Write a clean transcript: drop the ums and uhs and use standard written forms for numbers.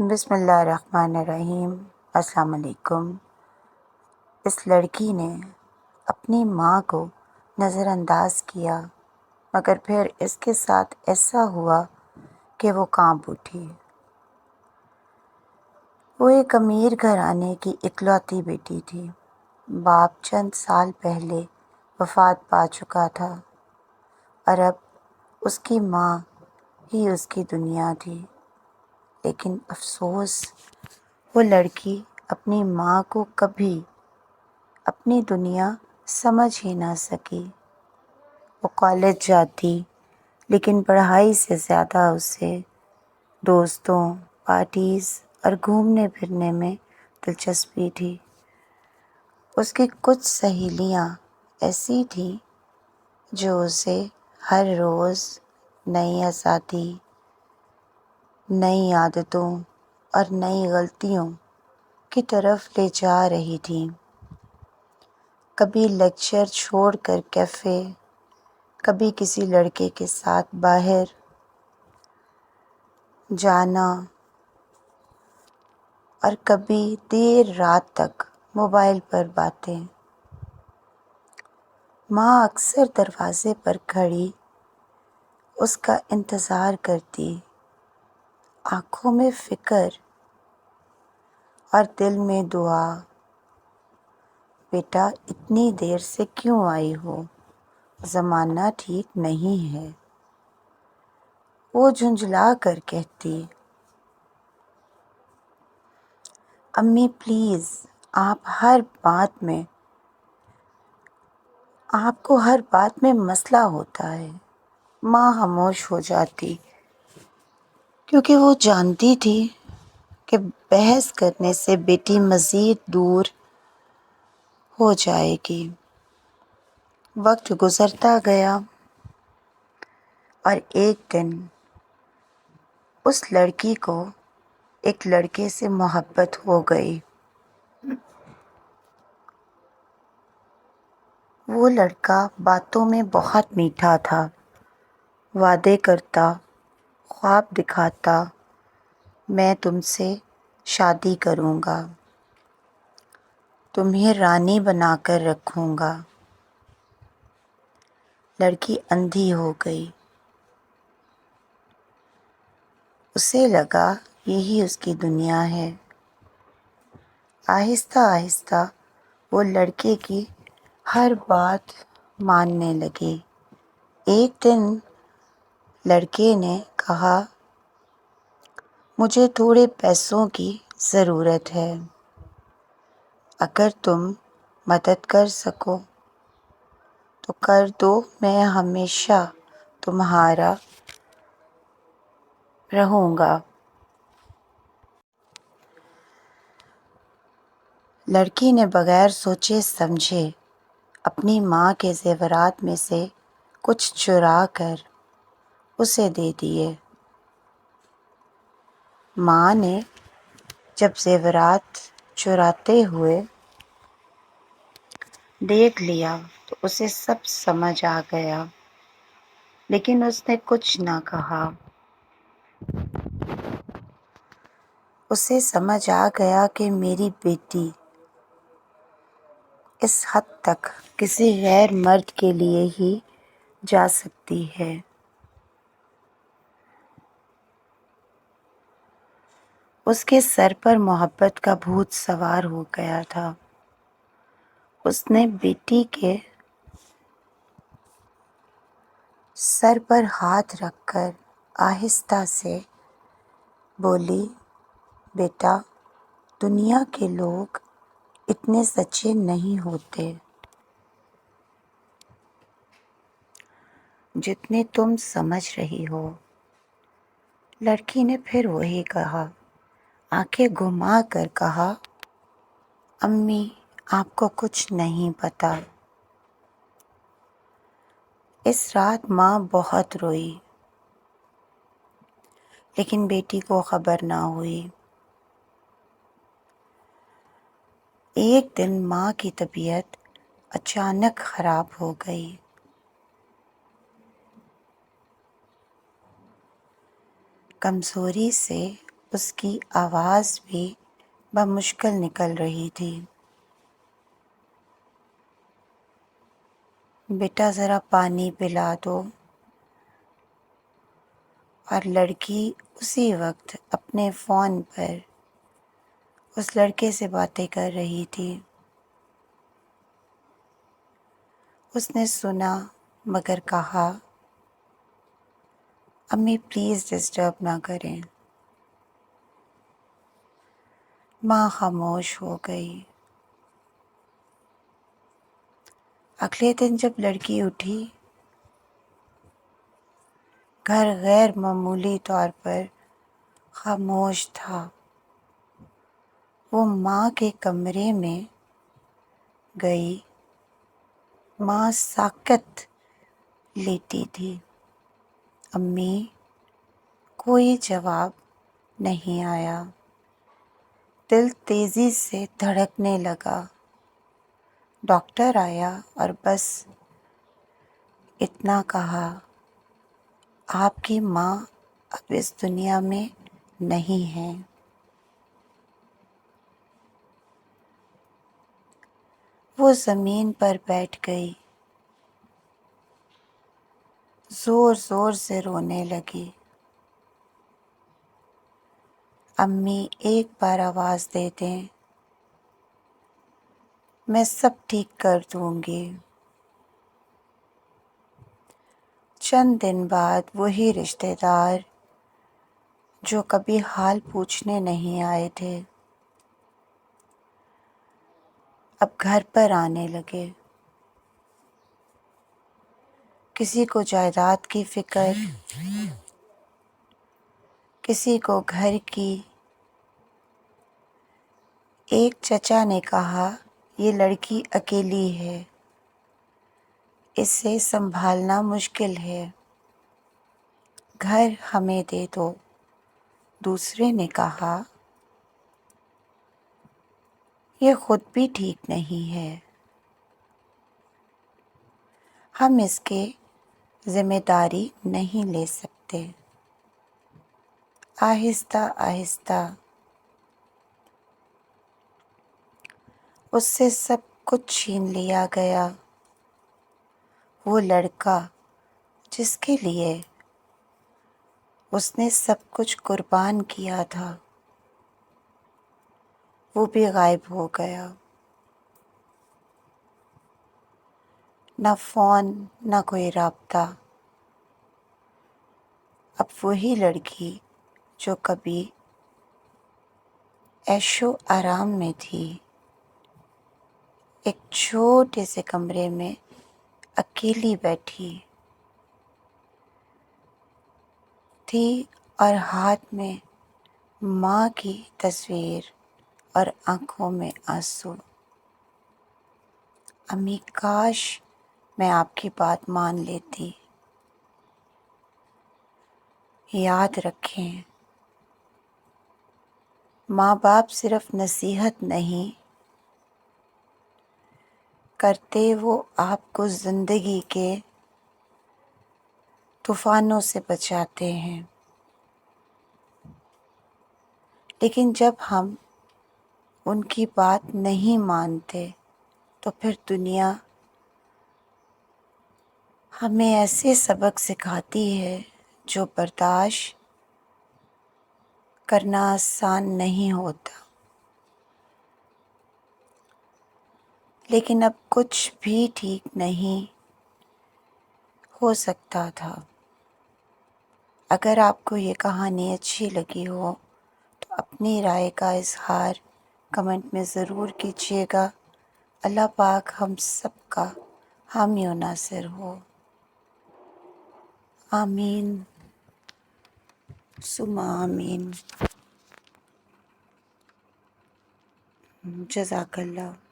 بسم اللہ الرحمن الرحیم۔ السلام علیکم۔ اس لڑکی نے اپنی ماں کو نظر انداز کیا، مگر پھر اس کے ساتھ ایسا ہوا کہ وہ کانپ اٹھی۔ وہ ایک امیر گھرانے کی اکلوتی بیٹی تھی۔ باپ چند سال پہلے وفات پا چکا تھا اور اب اس کی ماں ہی اس کی دنیا تھی۔ لیکن افسوس، وہ لڑکی اپنی ماں کو کبھی اپنی دنیا سمجھ ہی نہ سکی۔ وہ کالج جاتی، لیکن پڑھائی سے زیادہ اسے دوستوں، پارٹیز اور گھومنے پھرنے میں دلچسپی تھی۔ اس کی کچھ سہیلیاں ایسی تھیں جو اسے ہر روز نئی اساتذی، نئی عادتوں اور نئی غلطیوں کی طرف لے جا رہی تھیں۔ کبھی لیکچر چھوڑ کر کیفے، کبھی کسی لڑکے کے ساتھ باہر جانا اور کبھی دیر رات تک موبائل پر باتیں۔ ماں اکثر دروازے پر کھڑی اس کا انتظار کرتی، آنکھوں میں فکر اور دل میں دعا۔ بیٹا اتنی دیر سے کیوں آئی ہو؟ زمانہ ٹھیک نہیں ہے۔ وہ جھنجھلا کر کہتی، امی پلیز، آپ کو ہر بات میں مسئلہ ہوتا ہے۔ ماں خاموش ہو جاتی، کیونکہ وہ جانتی تھی کہ بحث کرنے سے بیٹی مزید دور ہو جائے گی۔ وقت گزرتا گیا اور ایک دن اس لڑکی کو ایک لڑکے سے محبت ہو گئی۔ وہ لڑکا باتوں میں بہت میٹھا تھا، وعدے کرتا، خواب دکھاتا، میں تم سے شادی کروں گا، تمہیں رانی بنا کر رکھوں گا۔ لڑکی اندھی ہو گئی۔ اسے لگا یہی اس کی دنیا ہے۔ آہستہ آہستہ وہ لڑکے کی ہر بات ماننے لگی۔ ایک دن لڑکے نے کہا، مجھے تھوڑے پیسوں کی ضرورت ہے، اگر تم مدد کر سکو تو کر دو، میں ہمیشہ تمہارا رہوں گا۔ لڑکی نے بغیر سوچے سمجھے اپنی ماں کے زیورات میں سے کچھ چرا کر اسے دے دیے۔ ماں نے جب زیورات چراتے ہوئے دیکھ لیا تو اسے سب سمجھ آ گیا، لیکن اس نے کچھ نہ کہا۔ اسے سمجھ آ گیا کہ میری بیٹی اس حد تک کسی غیر مرد کے لیے ہی جا سکتی ہے۔ اس کے سر پر محبت کا بھوت سوار ہو گیا تھا۔ اس نے بیٹی کے سر پر ہاتھ رکھ کر آہستہ سے بولی، بیٹا، دنیا کے لوگ اتنے سچے نہیں ہوتے جتنے تم سمجھ رہی ہو۔ لڑکی نے پھر وہی کہا، آنکھیں گھما کر کہا، امی آپ کو کچھ نہیں پتا۔ اس رات ماں بہت روئی، لیکن بیٹی کو خبر نہ ہوئی۔ ایک دن ماں کی طبیعت اچانک خراب ہو گئی۔ کمزوری سے اس کی آواز بھی بمشکل نکل رہی تھی۔ بیٹا ذرا پانی پلا دو۔ اور لڑکی اسی وقت اپنے فون پر اس لڑکے سے باتیں کر رہی تھی۔ اس نے سنا مگر کہا، امی پلیز ڈسٹرب نہ کریں۔ ماں خاموش ہو گئی۔ اگلے دن جب لڑکی اٹھی، گھر غیر معمولی طور پر خاموش تھا۔ وہ ماں کے کمرے میں گئی۔ ماں ساکت لیٹی تھی۔ امی، کوئی جواب نہیں آیا۔ دل تیزی سے دھڑکنے لگا۔ ڈاکٹر آیا اور بس اتنا کہا، آپ کی ماں اب اس دنیا میں نہیں ہے۔ وہ زمین پر بیٹھ گئی، زور زور سے رونے لگی۔ امی ایک بار آواز دے دیں، میں سب ٹھیک کر دوں گی۔ چند دن بعد وہی رشتہ دار جو کبھی حال پوچھنے نہیں آئے تھے، اب گھر پر آنے لگے۔ کسی کو جائیداد کی فکر، کسی کو گھر کی۔ ایک چچا نے کہا، یہ لڑکی اکیلی ہے، اسے سنبھالنا مشکل ہے، گھر ہمیں دے دو۔ دوسرے نے کہا، یہ خود بھی ٹھیک نہیں ہے، ہم اس کے ذمہ داری نہیں لے سکتے۔ آہستہ آہستہ اس سے سب کچھ چھین لیا گیا۔ وہ لڑکا جس کے لیے اس نے سب کچھ قربان کیا تھا، وہ بھی غائب ہو گیا۔ نہ فون، نہ کوئی رابطہ۔ اب وہی لڑکی جو کبھی عیش و آرام میں تھی، ایک چھوٹے سے کمرے میں اکیلی بیٹھی تھی اور ہاتھ میں ماں کی تصویر اور آنکھوں میں آنسو۔ امی، کاش میں آپ کی بات مان لیتی۔ یاد رکھیں، ماں باپ صرف نصیحت نہیں کرتے، وہ آپ کو زندگی کے طوفانوں سے بچاتے ہیں۔ لیکن جب ہم ان کی بات نہیں مانتے تو پھر دنیا ہمیں ایسے سبق سکھاتی ہے جو برداشت کرنا آسان نہیں ہوتا۔ لیکن اب کچھ بھی ٹھیک نہیں ہو سکتا تھا۔ اگر آپ کو یہ کہانی اچھی لگی ہو تو اپنی رائے کا اظہار کمنٹ میں ضرور کیجیے گا۔ اللہ پاک ہم سب کا حامی و ناصر ہو۔ آمین ثم آمین۔ جزاک اللہ۔